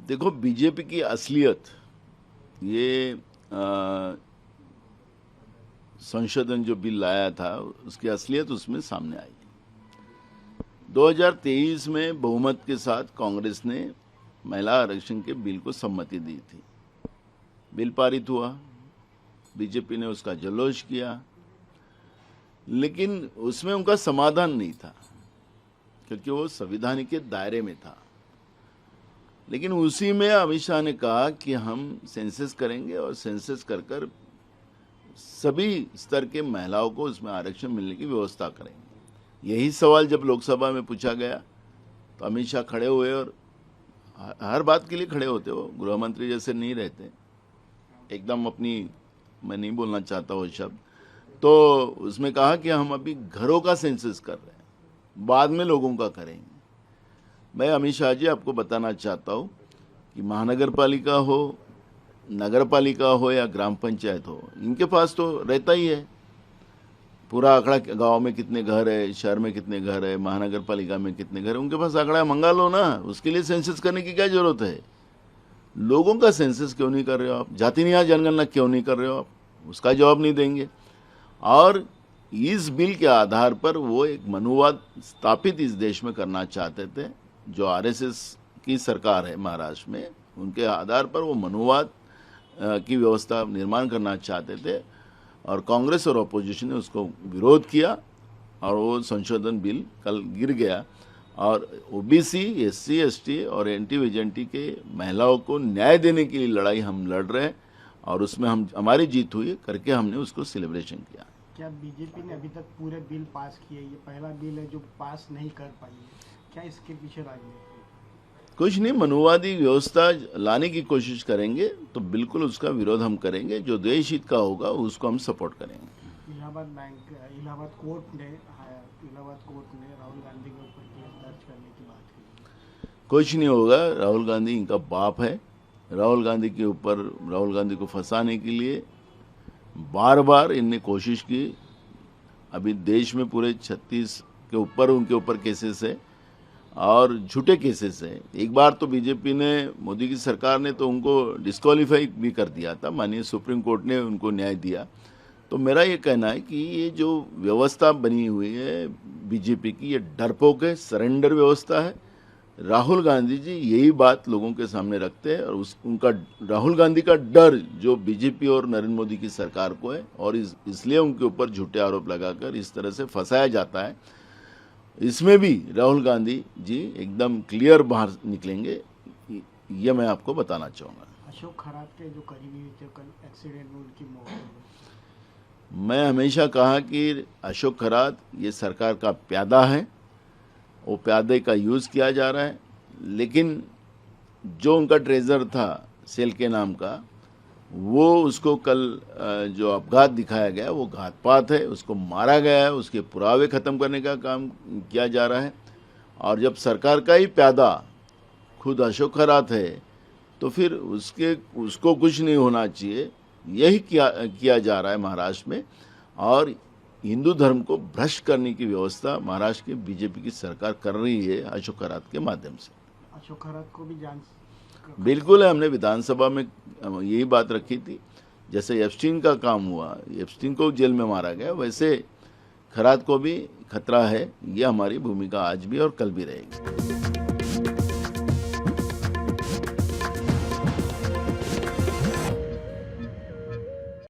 देखो, बीजेपी की असलियत ये संशोधन जो बिल लाया था उसकी असलियत उसमें सामने आई। 2023 में बहुमत के साथ कांग्रेस ने महिला आरक्षण के बिल को सम्मति दी थी। बिल पारित हुआ, बीजेपी ने उसका जल्लोष किया, लेकिन उसमें उनका समाधान नहीं था क्योंकि वो संविधान के दायरे में था। लेकिन उसी में अमित शाह ने कहा कि हम सेंसस करेंगे और सेंसस कर कर सभी स्तर के महिलाओं को उसमें आरक्षण मिलने की व्यवस्था करेंगे। यही सवाल जब लोकसभा में पूछा गया तो अमित शाह खड़े हुए और हर बात के लिए खड़े होते, वो गृह मंत्री जैसे नहीं रहते, एकदम अपनी, मैं नहीं बोलना चाहता वो शब्द, तो उसमें कहा कि हम अभी घरों का सेंसस कर रहे हैं, बाद में लोगों का करेंगे। मैं अमित शाह जी आपको बताना चाहता हूँ कि महानगर पालिका हो, नगर पालिका हो या ग्राम पंचायत हो, इनके पास तो रहता ही है पूरा आंकड़ा, गांव में कितने घर है, शहर में कितने घर है, महानगर पालिका में कितने घर है, उनके पास आंकड़ा मंगा लो ना। उसके लिए सेंसस करने की क्या जरूरत है? लोगों का सेंसस क्यों नहीं कर रहे हो आप? जाति निहाय जनगणना क्यों नहीं कर रहे हो आप? उसका जवाब नहीं देंगे। और इस बिल के आधार पर वो एक मनुवाद स्थापित इस देश में करना चाहते थे। जो आरएसएस की सरकार है महाराष्ट्र में, उनके आधार पर वो मनुवाद की व्यवस्था निर्माण करना चाहते थे और कांग्रेस और अपोजिशन ने उसको विरोध किया और वो संशोधन बिल कल गिर गया। और ओबीसी, एससी, एसटी और एंटी विजेंटी के महिलाओं को न्याय देने के लिए लड़ाई हम लड़ रहे हैं और उसमें हमारी जीत हुई करके हमने उसको सेलिब्रेशन किया। क्या बीजेपी ने अभी तक पूरे बिल पास किए? ये पहला बिल है जो पास नहीं कर पाई है, क्या इसके पीछे राजनीति? कुछ नहीं, मनुवादी व्यवस्था लाने की कोशिश करेंगे तो बिल्कुल उसका विरोध हम करेंगे। जो देश हित का होगा उसको हम सपोर्ट करेंगे। इलाहाबाद कोर्ट ने राहुल गांधी के ऊपर केस दर्ज करने की बात की। कुछ नहीं होगा, राहुल गांधी इनका बाप है। राहुल गांधी के ऊपर, राहुल गांधी को फंसाने के लिए बार बार इनने कोशिश की। अभी देश में पूरे 36 के ऊपर उनके ऊपर केसेस है और झूठे केसेस है। एक बार तो बीजेपी ने, मोदी की सरकार ने तो उनको डिस्क्वालीफाई भी कर दिया था, माननीय सुप्रीम कोर्ट ने उनको न्याय दिया। तो मेरा ये कहना है कि ये जो व्यवस्था बनी हुई है बीजेपी की, ये डरपोक है, सरेंडर व्यवस्था है। राहुल गांधी जी यही बात लोगों के सामने रखते हैं और उनका, राहुल गांधी का डर जो बीजेपी और नरेंद्र मोदी की सरकार को है और इसलिए उनके ऊपर झूठे आरोप लगाकर इस तरह से फंसाया जाता है। इसमें भी राहुल गांधी जी एकदम क्लियर बाहर निकलेंगे, ये मैं आपको बताना चाहूँगा। अशोक खरात के जो करीबी थे, कल एक्सीडेंट में उनकी मौत हो गई। मैं हमेशा कहा कि अशोक खरात ये सरकार का प्यादा है, वो प्यादे का यूज़ किया जा रहा है, लेकिन जो उनका ट्रेजर था सेल के नाम का, वो उसको कल जो अपघात दिखाया गया वो घातपात है, उसको मारा गया है, उसके पुरावे ख़त्म करने का काम किया जा रहा है। और जब सरकार का ही प्यादा खुद अशोक खरात है तो फिर उसको कुछ नहीं होना चाहिए, यही किया जा रहा है महाराष्ट्र में। और हिंदू धर्म को भ्रष्ट करने की व्यवस्था महाराष्ट्र की बीजेपी की सरकार कर रही है अशोक खरात के माध्यम से। अशोक खरात को भी जांच बिल्कुल है, हमने विधानसभा में यही बात रखी थी। जैसे एप्स्टीन का काम हुआ, एप्स्टीन को जेल में मारा गया, वैसे खरात को भी खतरा है। ये हमारी भूमिका आज भी और कल भी रहेगी।